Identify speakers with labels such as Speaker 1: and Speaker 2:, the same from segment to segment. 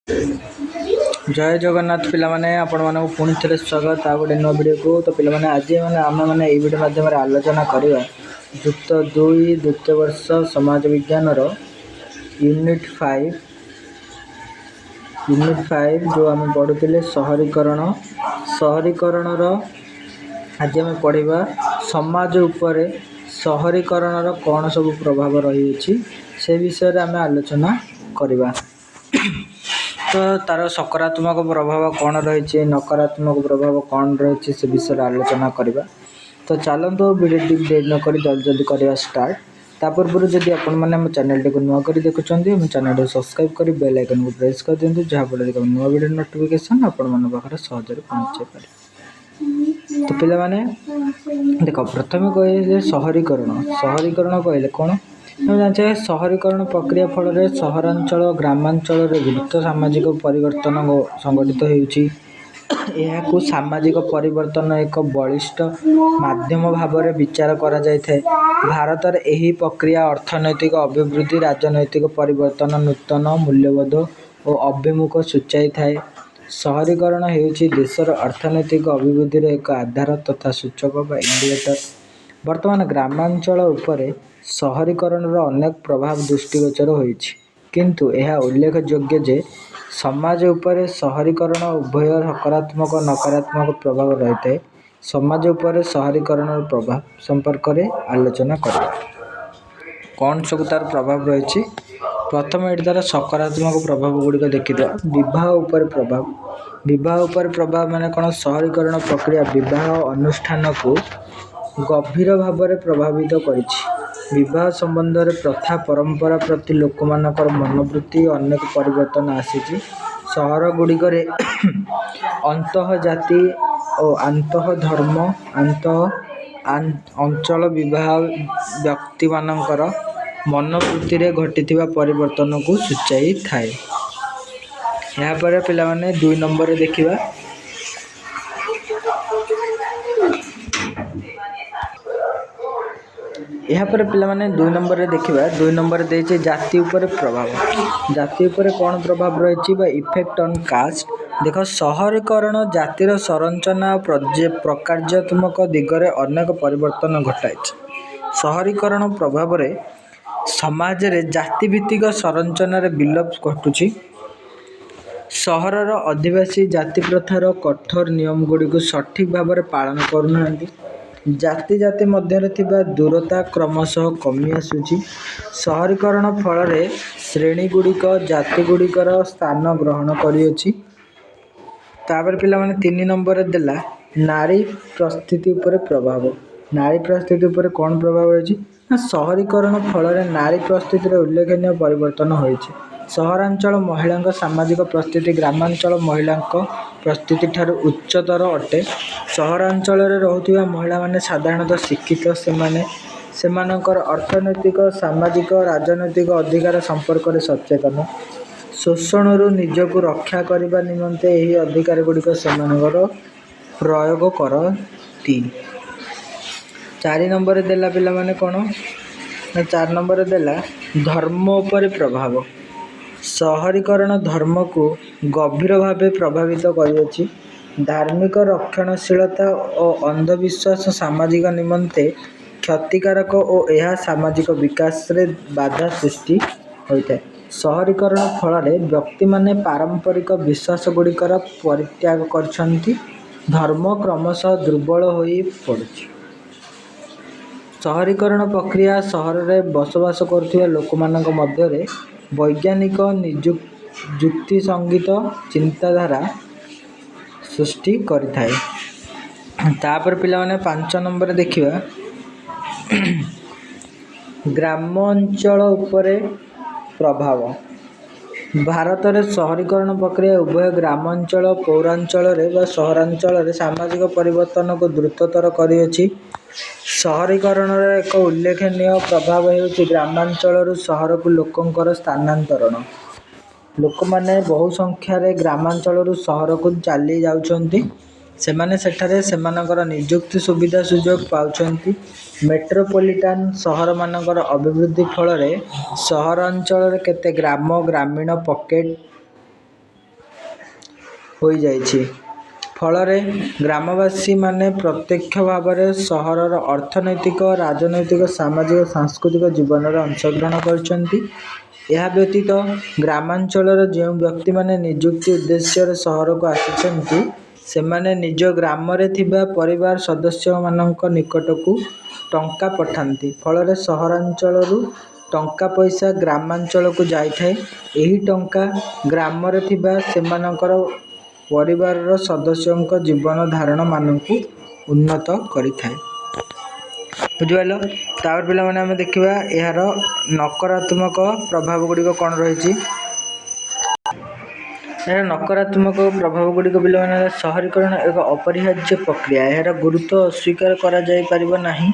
Speaker 1: जय जगन्नाथ पिलाने आपण मानक पुणी थे स्वागत आ गए नुआ वीडियो को। तो पिलाने आज आम मैंने वीडियो माध्यम आलोचना करवा युक्त 2 द्वितीय वर्ष समाज विज्ञान यूनिट 5 जो आम पढ़ुले सहरीकरण आज आम पढ़ा समाज उपर सहरीकरण कौन सब प्रभाव रही से विषय आम आलोचना करवा। तो तार सकारात्मक प्रभाव कौन रही नकारात्मक प्रभाव कौन रही से विषय आलोचना करवा। तो चलते वीडियो डेट नक जल्दी जल्दी करवा स्टार्ट। तापूर्व जदि आपण मैंने चैनल टी नुआ कर देखुं चैनल को सब्सक्राइब कर बेल आइकन को प्रेस कर दिंतु जहाँफल नुआ वीडियो नोटिफिकेशन आपण पाखे सहज पहुँचे पारे। तो पिला माने देख प्रथम कहले सहरीकरण कहले कौन जाचे सहरीकरण प्रक्रिया फल सहरांचल ग्रामांचल गुरुत्व सामाजिक परिवर्तन संगठित होउछि। यह सामाजिक परिवर्तन एक बलिष्ठ माध्यम भाव में विचार करा जाय थे। भारत में यही प्रक्रिया अर्थनैतिक अभिवृद्धि राजनैतिक परिवर्तन नूतन मूल्यबोध और अभिमुख सूचाई थाए। सहरीकरण होउछि देशर अर्थनैतिक अभिवृद्धि एक आधार तथा सूचक बा इंडिकेटर। वर्तमान ग्रामांचल उपरे सहरीकरण अनेक प्रभाव दृष्टिगोचर होइछि, किंतु यह उल्लेखयोग्य जे समाज उपरे सहरीकरण उभय सकारात्मक और नकारात्मक प्रभाव रही है। समाज उपरे सहरीकरण प्रभाव संपर्क में आलोचना करें कौन सब तार प्रभाव रही। प्रथम ये तार सकारात्मक प्रभाव गुड़िक देखिए विवाह उपर प्रभाव माने कौन सहरीकरण प्रक्रिया विवाह अनुष्ठान को गभीर भाव में प्रभावित करिछि। विवाह संबंध में प्रथा परंपरा प्रति लोक मानकर मनोवृत्ति अनेक परिवर्तन आसी। सहर गुड़िक अंतः जाति और आंतः धर्म अंचल विवाह व्यक्ति मानकर मनोवृत्ति रे घटी परिवर्तन को सूचाई थाए। यहाँ पर पिला माने 2 नंबर देखिबा यहाँ पर पिला माने 2 नंबर देखिबा 2 नंबर देछि जाति उपर प्रभाव। जाति उपर कौन प्रभाव रही इफेक्ट ऑन कास्ट। देखो सहरीकरण जातिर संरचना प्रकार्यात्मक दिगरे अनेक परिवर्तन घटाई। सहरीकरण प्रभाव रे समाज रे जातिभित्तिक संरचना विलोप घटुछि। सहरर आदिवासी जाति प्रथार कठोर नियम गुड़ी को सठिक भाव में पालन करूना। जाति जाति मध्य थिबा दूरता क्रमशः कमी आसुची। सहरीकरण फल श्रेणी गुड़िक जाति गुड़िकर स्थान ग्रहण करियछि। तापर पिला माने 3 नंबर देला नारी प्रस्थिति उपर प्रभाव। नारी प्रस्थिति उपर कौन प्रभाव रही सहरीकरण फल नारी प्रस्थिति उल्लेखनीय परिवर्तन होइछि। सहरांचल महिला सामाजिक परिस्थिति ग्रामांचल महिला परिस्थिति ठार उच्चतर अटे। सहरांचल रोहुथिबा महिला माने साधारणतः शिक्षित सेमानकर अर्थनैतिक सामाजिक राजनैतिक अधिकार संपर्क में सचेतन। शोषण निजक रक्षा करने निमंते यही अधिकार गुड़िक सेमानकर प्रयोग करती। 4 नंबर देला पिला माने कौन 4 नंबर देला धर्म उपर प्रभाव। सहरीकरण धर्म को गभीर भाव प्रभावित करियछि। धार्मिक रक्षणशीलता और अंधविश्वास सामाजिक निमंते क्षतिकारक और यह सामाजिक विकास रे बाधा सृष्टि होता है। सहरीकरण फल व्यक्ति माने पारंपरिक विश्वास गुड़िकर परित्याग करछंती। धर्म क्रमशः दुर्बल हो पड़ुछि। सहरीकरण प्रक्रिया सहर में बसवास करुवा लोक मानक मध्य वैज्ञानिक युक्ति संगीत चिंताधारा सृष्टि करिथाए। तापर पिला माने 5 नंबर देखिबा ग्रामांचल उपरे प्रभाव। भारत में सहरीकरण प्रक्रिया उभय ग्रामांचल पौरांचल व सहरांचल सामाजिक परिवर्तन को द्रुततर करियछि। सहरीकरण एक उल्लेखनीय प्रभाव होउछि ग्रामांचल सहर को लोकंकर स्थानांतरण। लोक माने बहु संख्या रे ग्रामांचल सहर को चली जाउछंती। सेमाने सेठारे सेमानकर नियुक्ति सुविधा सुजोग पाउछंती। मेट्रोपॉलिटन सहर मानकर अभिवृद्धि फल सहरांचल केते ग्राम ग्रामीण पॉकेट ହୋଇଯାଇଛି। ଫଳରେ ଗ୍ରାମବାସୀମାନେ ପ୍ରତ୍ୟକ୍ଷ ଭାବରେ ସହରର ଅର୍ଥନୈତିକ, ରାଜନୈତିକ, ସାମାଜିକ, ସାଂସ୍କୃତିକ ଜୀବନରେ ଅଂଶଗ୍ରହଣ କରୁଛନ୍ତି। ଏହା ବ୍ୟତୀତ ଗ୍ରାମାଞ୍ଚଳର ଯେଉଁ ବ୍ୟକ୍ତିମାନେ ନିଯୁକ୍ତି ଉଦ୍ଦେଶ୍ୟରେ ସହରକୁ ଆସିଛନ୍ତି, ସେମାନେ ନିଜ ଗ୍ରାମରେ ଥିବା ପରିବାର ସଦସ୍ୟମାନଙ୍କ ନିକଟକୁ ଟଙ୍କା ପଠାନ୍ତି। ଫଳରେ ସହରାଞ୍ଚଳରୁ ଟଙ୍କା ପଇସା ଗ୍ରାମାଞ୍ଚଳକୁ ଯାଇଥାଏ। ଏହି ଟଙ୍କା ଗ୍ରାମରେ ଥିବା ସେମାନଙ୍କର ପରିବାରର ସଦସ୍ୟଙ୍କ ଜୀବନ ଧାରଣମାନଙ୍କୁ ଉନ୍ନତ କରିଥାଏ। ବୁଝିପାରିଲ? ତାପରେ ପିଲାମାନେ ଆମେ ଦେଖିବା ଏହାର ନକାରାତ୍ମକ ପ୍ରଭାବ ଗୁଡ଼ିକ କ'ଣ ରହିଛି। ଏହାର ନକାରାତ୍ମକ ପ୍ରଭାବ ଗୁଡ଼ିକ ପିଲାମାନେ ସହରୀକରଣ ଏକ ଅପରିହାର୍ଯ୍ୟ ପ୍ରକ୍ରିୟା। ଏହାର ଗୁରୁତ୍ୱ ଅସ୍ୱୀକାର କରାଯାଇପାରିବ ନାହିଁ।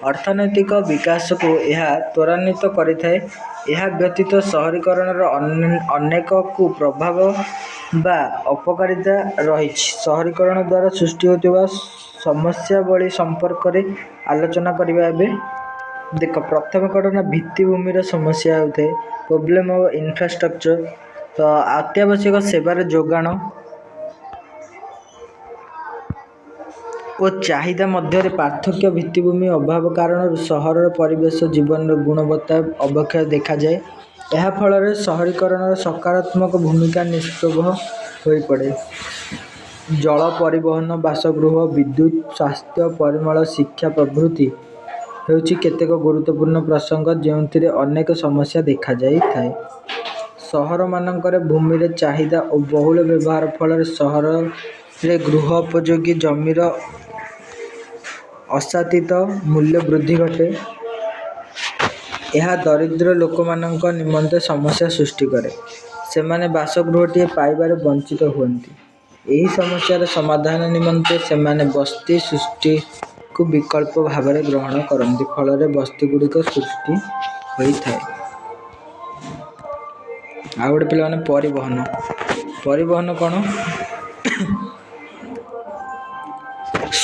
Speaker 1: ଅର୍ଥନୈତିକ ବିକାଶକୁ ଏହା ତ୍ୱରାନ୍ୱିତ କରିଥାଏ। ଏହା ବ୍ୟତୀତ ସହରୀକରଣର ଅନେକ କୁପ୍ରଭାବ ବା ଅପକାରିତା ରହିଛି। ସହରୀକରଣ ଦ୍ୱାରା ସୃଷ୍ଟି ହେଉଥିବା ସମସ୍ୟାବଳୀ ସମ୍ପର୍କରେ ଆଲୋଚନା କରିବା। ଏବେ ଦେଖ, ପ୍ରଥମ କ'ଣ ନା ଭିତ୍ତିଭୂମିର ସମସ୍ୟା ହେଉଥାଏ। ପ୍ରୋବ୍ଲେମ୍ ଅଫ୍ ଇନଫ୍ରାଷ୍ଟ୍ରକ୍ଚର, ତ ଅତ୍ୟାବଶ୍ୟକ ସେବାର ଯୋଗାଣ ଓ ଚାହିଦା ମଧ୍ୟରେ ପାର୍ଥକ୍ୟ। ଭିତ୍ତିଭୂମି ଅଭାବ କାରଣରୁ ସହରର ପରିବେଶ ଜୀବନର ଗୁଣବତ୍ତା ଅବକ୍ଷୟ ଦେଖାଯାଏ। ଏହା ଫଳରେ ସହରୀକରଣର ସକାରାତ୍ମକ ଭୂମିକା ନିଷ୍ପ୍ରଭ ହୋଇପଡ଼େ। ଜଳ, ପରିବହନ, ବାସଗୃହ, ବିଦ୍ୟୁତ୍, ସ୍ୱାସ୍ଥ୍ୟ, ପରିମଳ, ଶିକ୍ଷା ପ୍ରଭୃତି ହେଉଛି କେତେକ ଗୁରୁତ୍ୱପୂର୍ଣ୍ଣ ପ୍ରସଙ୍ଗ ଯେଉଁଥିରେ ଅନେକ ସମସ୍ୟା ଦେଖାଯାଇଥାଏ। ସହରମାନଙ୍କରେ ଭୂମିର ଚାହିଦା ଓ ବହୁଳ ବ୍ୟବହାର ଫଳରେ ସହରରେ ଗୃହ ଉପଯୋଗୀ ଜମିର ଆଶାତୀତ ମୂଲ୍ୟ ବୃଦ୍ଧି ଘଟେ। ଏହା ଦରିଦ୍ର ଲୋକମାନଙ୍କ ନିମନ୍ତେ ସମସ୍ୟା ସୃଷ୍ଟି କରେ। ସେମାନେ ବାସଗୃହଟିଏ ପାଇବାରେ ବଞ୍ଚିତ ହୁଅନ୍ତି। ଏହି ସମସ୍ୟାର ସମାଧାନ ନିମନ୍ତେ ସେମାନେ ବସ୍ତି ସୃଷ୍ଟିକୁ ବିକଳ୍ପ ଭାବରେ ଗ୍ରହଣ କରନ୍ତି। ଫଳରେ ବସ୍ତିଗୁଡ଼ିକ ସୃଷ୍ଟି ହୋଇଥାଏ। ଆଉ ଗୋଟେ ପିଲାମାନେ ପରିବହନ। ପରିବହନ କ'ଣ?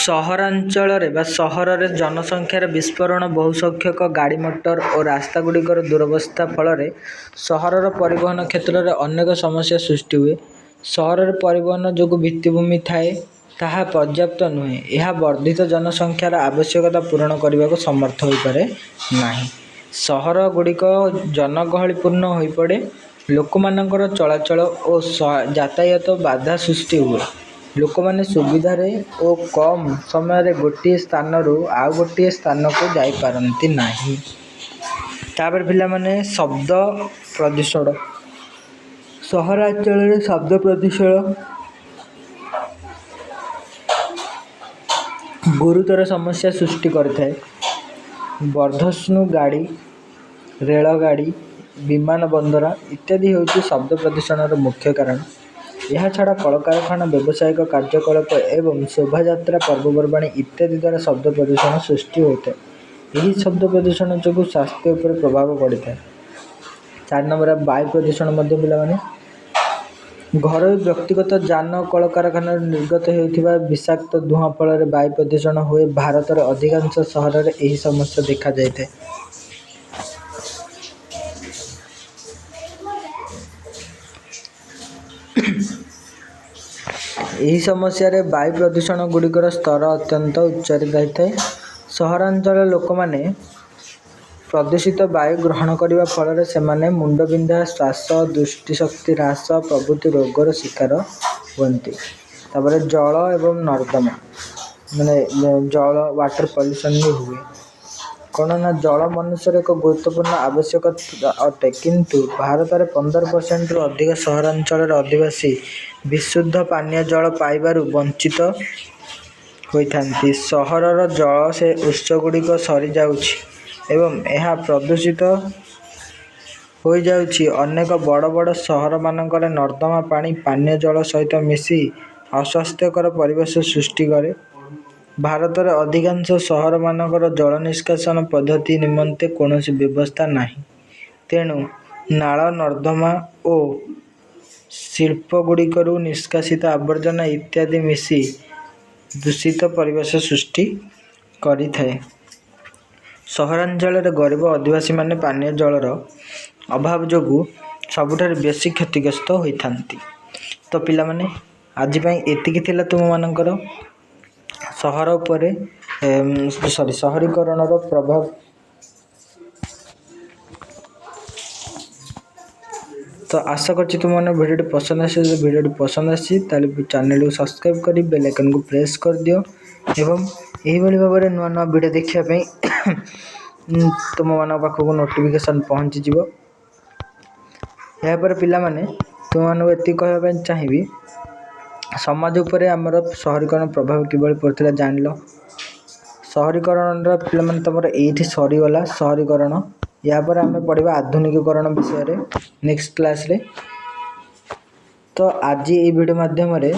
Speaker 1: ସହରାଞ୍ଚଳରେ ବା ସହରରେ ଜନସଂଖ୍ୟାର ବିସ୍ଫୋରଣ, ବହୁ ସଂଖ୍ୟକ ଗାଡ଼ି ମଟର ଓ ରାସ୍ତାଗୁଡ଼ିକର ଦୁରବସ୍ଥା ଫଳରେ ସହରର ପରିବହନ କ୍ଷେତ୍ରରେ ଅନେକ ସମସ୍ୟା ସୃଷ୍ଟି ହୁଏ। ସହରରେ ପରିବହନ ଯୋଗୁଁ ଭିତ୍ତିଭୂମି ଥାଏ ତାହା ପର୍ଯ୍ୟାପ୍ତ ନୁହେଁ। ଏହା ବର୍ଦ୍ଧିତ ଜନସଂଖ୍ୟାର ଆବଶ୍ୟକତା ପୂରଣ କରିବାକୁ ସମର୍ଥ ହୋଇପାରେ ନାହିଁ। ସହରଗୁଡ଼ିକ ଜନଗହଳିପୂର୍ଣ୍ଣ ହୋଇପଡ଼େ। ଲୋକମାନଙ୍କର ଚଳାଚଳ ଓ ଯାତାୟାତ ବାଧା ସୃଷ୍ଟି ହୁଏ। ଲୋକମାନେ ସୁବିଧାରେ ଓ କମ୍ ସମୟରେ ଗୋଟିଏ ସ୍ଥାନରୁ ଆଉ ଗୋଟିଏ ସ୍ଥାନକୁ ଯାଇପାରନ୍ତି ନାହିଁ। ତାପରେ ପିଲାମାନେ ଶବ୍ଦ ପ୍ରଦୂଷଣ। ସହରାଞ୍ଚଳରେ ଶବ୍ଦ ପ୍ରଦୂଷଣ ଗୁରୁତର ସମସ୍ୟା ସୃଷ୍ଟି କରିଥାଏ। ବର୍ଦ୍ଧଷ୍ଣୁ ଗାଡ଼ି, ରେଳଗାଡ଼ି, ବିମାନ ବନ୍ଦର ଇତ୍ୟାଦି ହେଉଛି ଶବ୍ଦ ପ୍ରଦୂଷଣର ମୁଖ୍ୟ କାରଣ। ଏହାଛଡ଼ା କଳକାରଖାନା, ବ୍ୟବସାୟିକ କାର୍ଯ୍ୟକଳାପ ଏବଂ ଶୋଭାଯାତ୍ରା, ପର୍ବପର୍ବାଣି ଇତ୍ୟାଦି ଦ୍ୱାରା ଶବ୍ଦ ପ୍ରଦୂଷଣ ସୃଷ୍ଟି ହୋଇଥାଏ। ଏହି ଶବ୍ଦ ପ୍ରଦୂଷଣ ଯୋଗୁଁ ସ୍ୱାସ୍ଥ୍ୟ ଉପରେ ପ୍ରଭାବ ପଡ଼ିଥାଏ। 4 ନମ୍ବର ବାୟୁ ପ୍ରଦୂଷଣ ମଧ୍ୟ ପିଲାମାନେ ଘରୋଇ ବ୍ୟକ୍ତିଗତ ଯାନ କଳକାରଖାନାରୁ ନିର୍ଗତ ହେଉଥିବା ବିଷାକ୍ତ ଧୂଆଁ ଫଳରେ ବାୟୁ ପ୍ରଦୂଷଣ ହୁଏ। ଭାରତର ଅଧିକାଂଶ ସହରରେ ଏହି ସମସ୍ୟା ଦେଖାଯାଇଥାଏ। ଏହି ସମସ୍ୟାରେ ବାୟୁ ପ୍ରଦୂଷଣ ଗୁଡ଼ିକର ସ୍ତର ଅତ୍ୟନ୍ତ ଉଚ୍ଚରେ ରହିଥାଏ। ସହରାଞ୍ଚଳର ଲୋକମାନେ ପ୍ରଦୂଷିତ ବାୟୁ ଗ୍ରହଣ କରିବା ଫଳରେ ସେମାନେ ମୁଣ୍ଡବିନ୍ଧା, ଶ୍ୱାସ, ଦୃଷ୍ଟିଶକ୍ତି ହ୍ରାସ ପ୍ରଭୃତି ରୋଗର ଶିକାର ହୁଅନ୍ତି। ତାପରେ ଜଳ ଏବଂ ନର୍ଦ୍ଦମା, ଜଳ ୱାଟର ପଲ୍ୟୁସନ୍ ବି ହୁଏ। କ'ଣ ନା ଜଳ ମନୁଷ୍ୟର ଏକ ଗୁରୁତ୍ୱପୂର୍ଣ୍ଣ ଆବଶ୍ୟକତା ଅଟେ, କିନ୍ତୁ ଭାରତରେ 15%ରୁ ଅଧିକ ସହରାଞ୍ଚଳର ଅଧିବାସୀ ବିଶୁଦ୍ଧ ପାନୀୟ ଜଳ ପାଇବାରୁ ବଞ୍ଚିତ ହୋଇଥାନ୍ତି। ସହରର ଜଳ ଉତ୍ସଗୁଡ଼ିକ ସରିଯାଉଛି ଏବଂ ଏହା ପ୍ରଦୂଷିତ ହୋଇଯାଉଛି। ଅନେକ ବଡ଼ ବଡ଼ ସହରମାନଙ୍କରେ ନର୍ଦ୍ଦମା ପାଣି ପାନୀୟ ଜଳ ସହିତ ମିଶି ଅସ୍ୱାସ୍ଥ୍ୟକର ପରିବେଶ ସୃଷ୍ଟି କରେ। ଭାରତର ଅଧିକାଂଶ ସହରମାନଙ୍କର ଜଳ ନିଷ୍କାସନ ପଦ୍ଧତି ନିମନ୍ତେ କୌଣସି ବ୍ୟବସ୍ଥା ନାହିଁ। ତେଣୁ ନାଳ, ନର୍ଦ୍ଦମା ଓ ଶିଳ୍ପଗୁଡ଼ିକରୁ ନିଷ୍କାସିତ ଆବର୍ଜନା ଇତ୍ୟାଦି ମିଶି ଦୂଷିତ ପରିବେଶ ସୃଷ୍ଟି କରିଥାଏ। ସହରାଞ୍ଚଳରେ ଗରିବ ଅଧିବାସୀମାନେ ପାନୀୟ ଜଳର ଅଭାବ ଯୋଗୁଁ ସବୁଠାରୁ ବେଶୀ କ୍ଷତିଗ୍ରସ୍ତ ହୋଇଥାନ୍ତି। ତ ପିଲାମାନେ ଆଜି ପାଇଁ ଏତିକି ଥିଲା ତୁମମାନଙ୍କର ସହର ଉପରେ ସହରୀକରଣର ପ୍ରଭାବ। ତ ଆଶା କରୁଛି ତୁମମାନଙ୍କୁ ଭିଡ଼ିଓଟି ପସନ୍ଦ ଆସିଛି। ଯଦି ଭିଡ଼ିଓଟି ପସନ୍ଦ ଆସିଛି ତାହେଲେ ଚ୍ୟାନେଲକୁ ସବସ୍କ୍ରାଇବ୍ କରି ବେଲ୍ ଆଇକନ୍କୁ ପ୍ରେସ୍ କରିଦିଅ ଏବଂ ଏହିଭଳି ଭାବରେ ନୂଆ ନୂଆ ଭିଡ଼ିଓ ଦେଖିବା ପାଇଁ ତୁମମାନଙ୍କ ପାଖକୁ ନୋଟିଫିକେସନ୍ ପହଞ୍ଚିଯିବ। ଏହାପରେ ପିଲାମାନେ ତୁମମାନଙ୍କୁ ଏତିକି କହିବା ପାଇଁ ଚାହିଁବି, ସମାଜ ଉପରେ ଆମର ସହରୀକରଣ ପ୍ରଭାବ କିଭଳି ପଡ଼ିଥିଲା ଜାଣିଲ। ସହରୀକରଣର ପିଲାମାନେ ତୁମର ଏଇଠି ସରିଗଲା ସହରୀକରଣ। ଏହାପରେ ଆମେ ପଢ଼ିବା ଆଧୁନିକୀକରଣ ବିଷୟରେ ନେକ୍ସଟ କ୍ଲାସ୍ରେ। ତ ଆଜି ଏହି ଭିଡ଼ିଓ ମାଧ୍ୟମରେ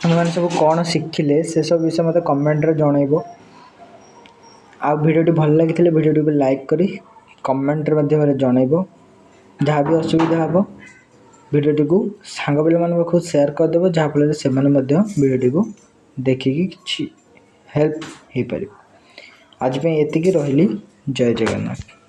Speaker 1: ଆମେମାନେ ସବୁ କ'ଣ ଶିଖିଲେ ସେସବୁ ବିଷୟ ମୋତେ କମେଣ୍ଟରେ ଜଣାଇବ। ଆଉ ଭିଡ଼ିଓଟି ଭଲ ଲାଗିଥିଲେ ଭିଡ଼ିଓଟିକୁ ଲାଇକ୍ କରି କମେଣ୍ଟରେ ମାଧ୍ୟମରେ ଜଣାଇବ। ଯାହା ବି ଅସୁବିଧା ହେବ ଭିଡ଼ିଓଟିକୁ ସାଙ୍ଗ ପିଲାମାନଙ୍କ ପାଖକୁ ସେୟାର କରିଦେବ, ଯାହାଫଳରେ ସେମାନେ ମଧ୍ୟ ଭିଡ଼ିଓଟିକୁ ଦେଖିକି କିଛି ହେଲ୍ପ ହେଇପାରିବ। ଆଜି ପାଇଁ ଏତିକି, ରହିଲି। ଜୟ ଜଗନ୍ନାଥ।